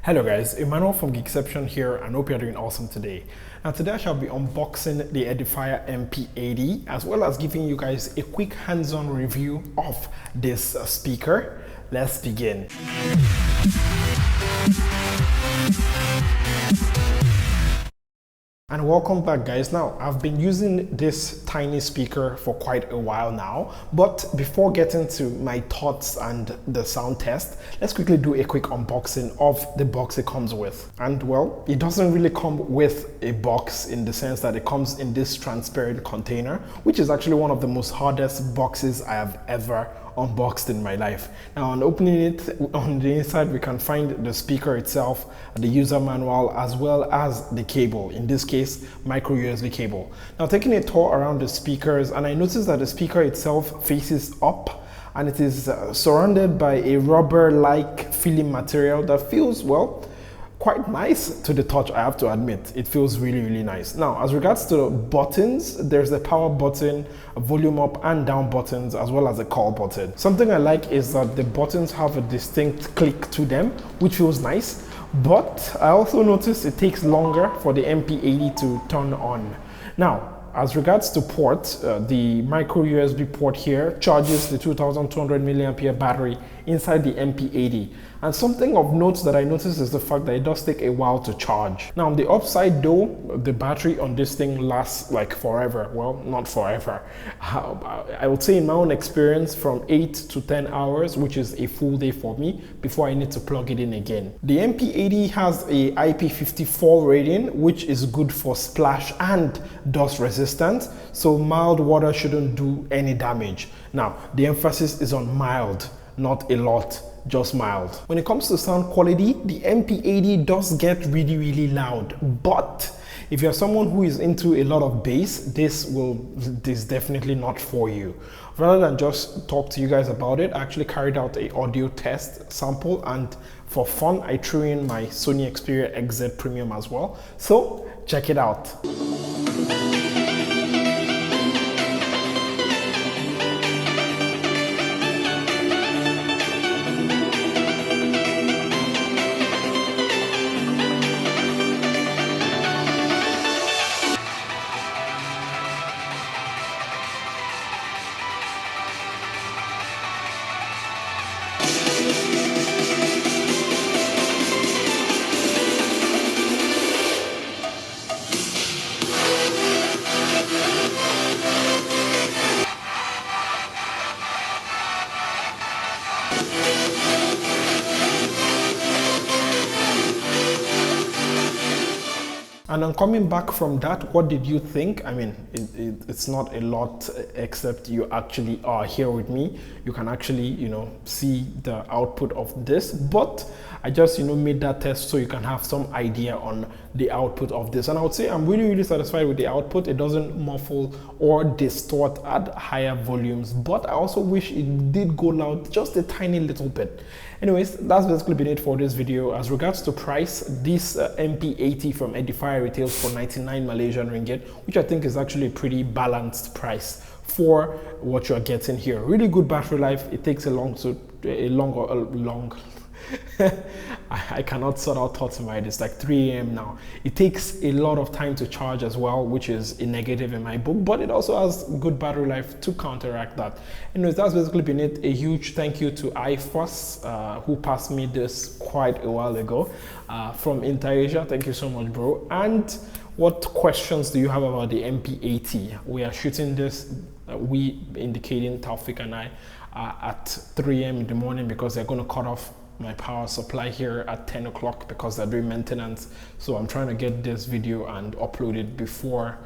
Hello guys, Emmanuel from Geekception here and hope you're doing awesome today. Now today I shall be unboxing the Edifier MP80 as well as giving you guys a quick hands-on review of this speaker. Let's begin. And welcome back guys. Now I've been using this tiny speaker for quite a while now, but before getting to my thoughts and the sound test, let's quickly do a quick unboxing of the box it comes with. And well, it doesn't really come with a box in the sense that it comes in this transparent container, which is actually one of the most hardest boxes I have ever unboxed in my life. Now on opening it, on the inside we can find the speaker itself, the user manual, as well as the cable, in this case micro USB cable. Now taking a tour around the speakers, and I noticed that the speaker itself faces up and it is surrounded by a rubber like film material that feels, well, quite nice to the touch, I have to admit. It feels really nice. Now as regards to the buttons, there's the power button, a volume up and down buttons, as well as a call button. Something I like is that the buttons have a distinct click to them, which feels nice, but I also noticed it takes longer for the MP80 to turn on. Now as regards to ports, the micro USB port here charges the 2200 milliampere battery inside the MP80. And something of note that I noticed is the fact that it does take a while to charge. Now on the upside though, the battery on this thing lasts like forever. Well, not forever. I would say in my own experience from 8 to 10 hours, which is a full day for me before I need to plug it in again. The MP80 has a IP54 rating, which is good for splash and dust resistance. So mild water shouldn't do any damage. Now the emphasis is on mild, not a lot, just mild. When it comes to sound quality, the MP80 does get really loud, but if you're someone who is into a lot of bass, this is definitely not for you. Rather than just talk to you guys about it, I actually carried out a audio test sample, and for fun I threw in my Sony Xperia XZ Premium as well, so check it out. And on coming back from that, what did you think? I mean, it's not a lot, except you actually are here with me. You can actually, see the output of this, but I just, made that test so you can have some idea on the output of this. And I would say I'm really satisfied with the output. It doesn't muffle or distort at higher volumes, but I also wish it did go loud just a tiny little bit. Anyways, that's basically been it for this video. As regards to price, this MP80 from Edifier retails for 99 Malaysian ringgit, which I think is actually a pretty balanced price for what you're getting here. Really good battery life. It takes I cannot sort out thoughts in my head. It's like 3 AM now. It takes a lot of time to charge as well, which is a negative in my book, but it also has good battery life to counteract that. Anyways, that's basically been it. A huge thank you to iFuss, who passed me this quite a while ago, from Inter-Asia. Thank you so much, bro. And what questions do you have about the MP80? We are shooting this, we indicating Taufik and I, at 3 AM in the morning because they're going to cut off my power supply here at 10 o'clock because they're doing maintenance. So I'm trying to get this video and upload it before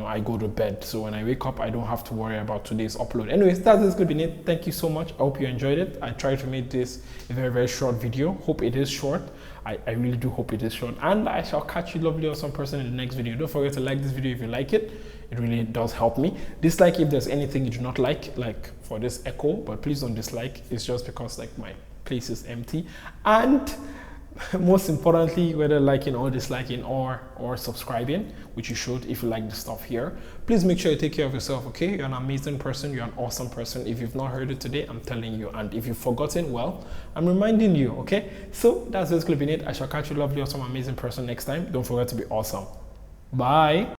I go to bed, so when I wake up I don't have to worry about today's upload. Anyways, that's going to be it. Thank you so much. I hope you enjoyed it. I tried to make this a very short video. Hope it is short. I really do hope it is short, and I shall catch you lovely awesome person in the next video. Don't forget to like this video if you like it. It really does help me. Dislike if there's anything you do not like for this echo, but please don't dislike. It's just because my place is empty. And Most importantly, whether liking or disliking or subscribing, which you should if you like the stuff here, please make sure you take care of yourself. Okay, you're an amazing person, you're an awesome person. If you've not heard it today, I'm telling you, and if you've forgotten, well, I'm reminding you. Okay, so that's basically been it. I shall catch you, lovely, awesome, amazing person, next time. Don't forget to be awesome. Bye.